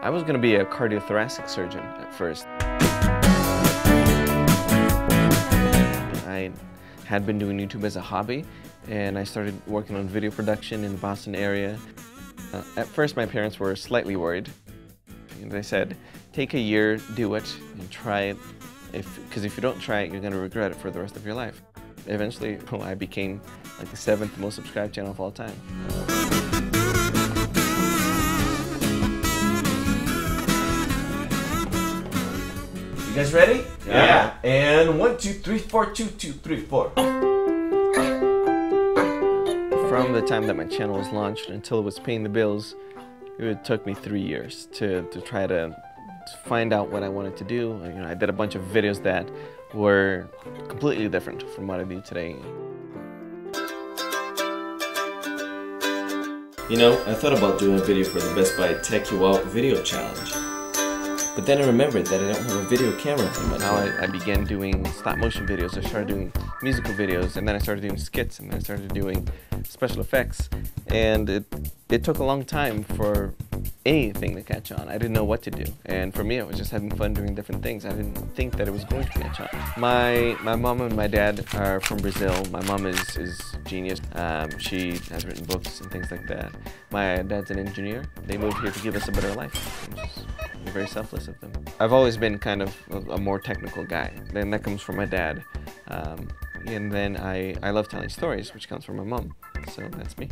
I was going to be a cardiothoracic surgeon at first. I had been doing YouTube as a hobby, and I started working on video production in the Boston area. At first, my parents were slightly worried. They said, take a year, do it, and try it, because if you don't try it, you're going to regret it for the rest of your life. Eventually, I became like the 7th most subscribed channel of all time. You guys ready? Yeah. And 1, 2, 3, 4, 2, 2, 3, 4. From the time that my channel was launched until it was paying the bills, it took me 3 years to try to find out what I wanted to do. You know, I did a bunch of videos that were completely different from what I do today. You know, I thought about doing a video for the Best Buy Tech You Out video challenge. But then I remembered that I don't have a video camera in my Now phone. I began doing stop motion videos. I started doing musical videos, and then I started doing skits, and then I started doing special effects. And it took a long time for anything to catch on. I didn't know what to do. And for me, it was just having fun doing different things. I didn't think that it was going to catch on. My mom and my dad are from Brazil. My mom is genius. She has written books and things like that. My dad's an engineer. They moved here to give us a better life. They're very selfless of them. I've always been kind of a more technical guy. Then that comes from my dad. And then I love telling stories, which comes from my mom. So that's me.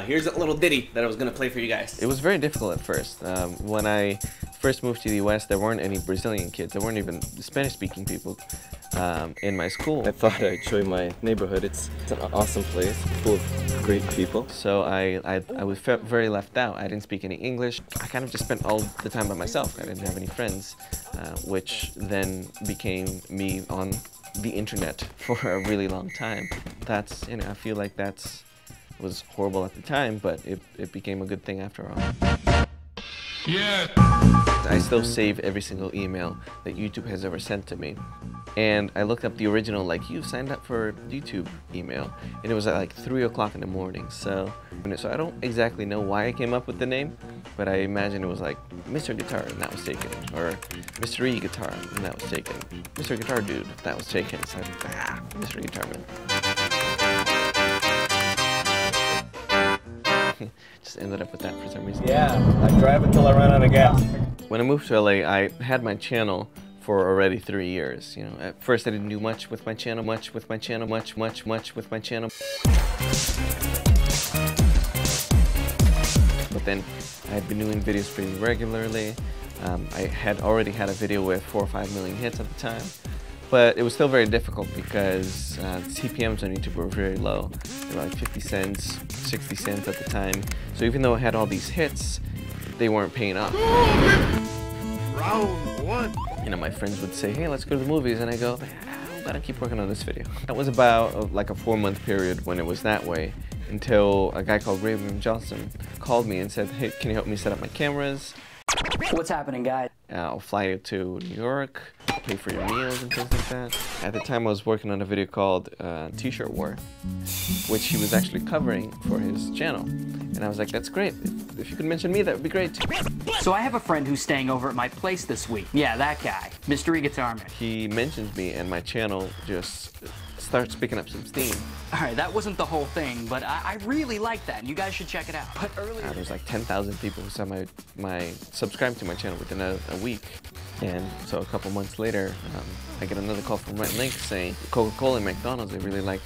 Here's a little ditty that I was going to play for you guys. It was very difficult at first. When I first moved to the US, there weren't any Brazilian kids. There weren't even Spanish-speaking people in my school. I thought I'd show you my neighborhood. It's an awesome place, full of great people. So I felt very left out. I didn't speak any English. I kind of just spent all the time by myself. I didn't have any friends, which then became me on the internet for a really long time. That's, you know, I feel like was horrible at the time, but it became a good thing after all. Yeah. I still save every single email that YouTube has ever sent to me. And I looked up the original, like, you signed up for YouTube email, and it was at like 3 o'clock in the morning. So I don't exactly know why I came up with the name, but I imagine it was like Mr. Guitar, and that was taken, or Mysteryguitarman, and that was taken. Mr. Guitar Dude, that was taken. So Mysteryguitarman. Just ended up with that for some reason. Yeah, I drive until I run out of gas. When I moved to LA, I had my channel for already 3 years. You know, at first I didn't do much with my channel, much with my channel. But then I had been doing videos pretty regularly. I had already had a video with 4 or 5 million hits at the time. But it was still very difficult because CPMs on YouTube were very low. They were like 50 cents, 60 cents at the time. So even though I had all these hits, they weren't paying off. Round 1. You know, my friends would say, hey, let's go to the movies. And I go, I gotta keep working on this video. That was about like a 4-month period when it was that way, until a guy called Raven Johnson called me and said, hey, can you help me set up my cameras? What's happening, guys? I'll fly you to New York, pay for your meals and things like that. At the time I was working on a video called T-shirt War, which he was actually covering for his channel. And I was like, that's great. If you could mention me, that would be great. So I have a friend who's staying over at my place this week. Yeah, that guy, Mysteryguitarman. He mentions me and my channel just starts picking up some steam. All right, that wasn't the whole thing, but I really like that, and you guys should check it out. But earlier... There's like 10,000 people who saw subscribed to my channel within a week. And so a couple months later, I get another call from Rent Link saying Coca-Cola and McDonald's, they really like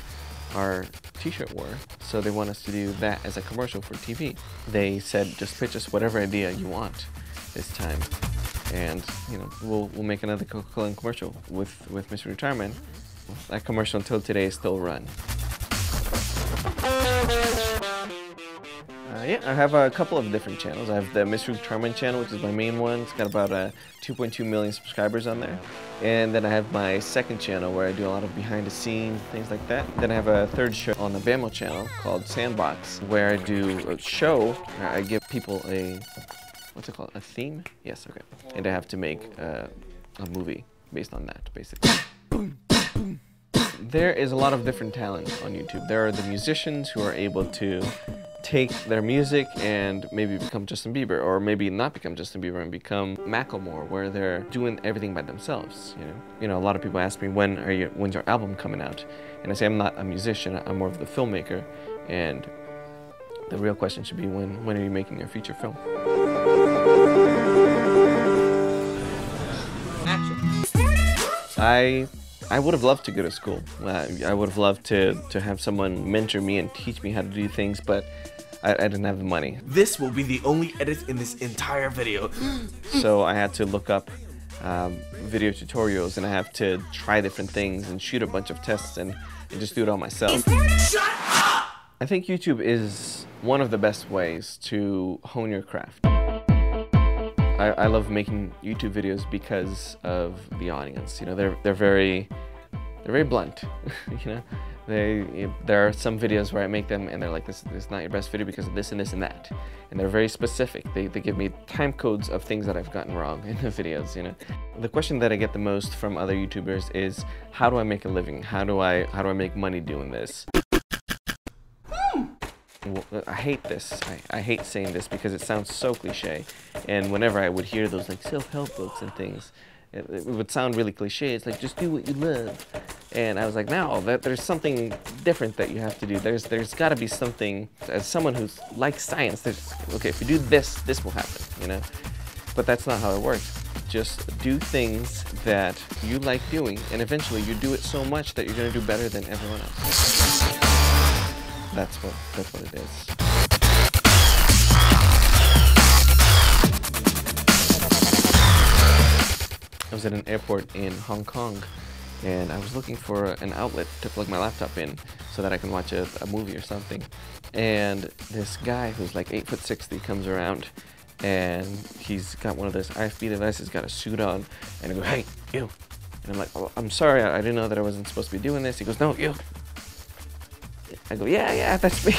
our T-shirt war, so they want us to do that as a commercial for TV. They said, just pitch us whatever idea you want this time, and you know, we'll make another Coca-Cola commercial with Mysteryguitarman. That commercial until today is still run. Yeah, I have a couple of different channels. I have the Mysteryguitarman channel, which is my main one. It's got about 2.2 million subscribers on there. And then I have my second channel where I do a lot of behind the scenes, things like that. Then I have a third show on the Bamo channel called Sandbox, where I do a show. I give people a, what's it called, a theme? Yes, okay. And I have to make a movie based on that, basically. There is a lot of different talent on YouTube. There are the musicians who are able to take their music and maybe become Justin Bieber, or maybe not become Justin Bieber and become Macklemore, where they're doing everything by themselves. You know, a lot of people ask me, when's your album coming out? And I say I'm not a musician, I'm more of the filmmaker, and the real question should be when are you making your feature film? I would have loved to go to school. I would have loved to have someone mentor me and teach me how to do things, but I didn't have the money. This will be the only edit in this entire video. So I had to look up video tutorials, and I have to try different things and shoot a bunch of tests and just do it all myself. Shut up! I think YouTube is one of the best ways to hone your craft. I love making YouTube videos because of the audience. You know, they're very blunt. You know, there are some videos where I make them and they're like, this is not your best video because of this and this and that, and they're very specific. They give me time codes of things that I've gotten wrong in the videos. You know, the question that I get the most from other YouTubers is, how do I make a living? How do I make money doing this? I hate this. I hate saying this because it sounds so cliche, and whenever I would hear those like self-help books and things, it would sound really cliche. It's like, just do what you love. And I was like, no, there's something different that you have to do. There's got to be something. As someone who likes science, okay, if you do this, this will happen, you know? But that's not how it works. Just do things that you like doing, and eventually you do it so much that you're going to do better than everyone else. That's what it is. I was at an airport in Hong Kong, and I was looking for an outlet to plug my laptop in so that I can watch a movie or something. And this guy who's like 8'6" comes around, and he's got one of those IFB devices, got a suit on, and I go, "Hey, you." And I'm like, "Oh, I'm sorry, I didn't know that I wasn't supposed to be doing this." He goes, "No, you." I go, yeah, that's me.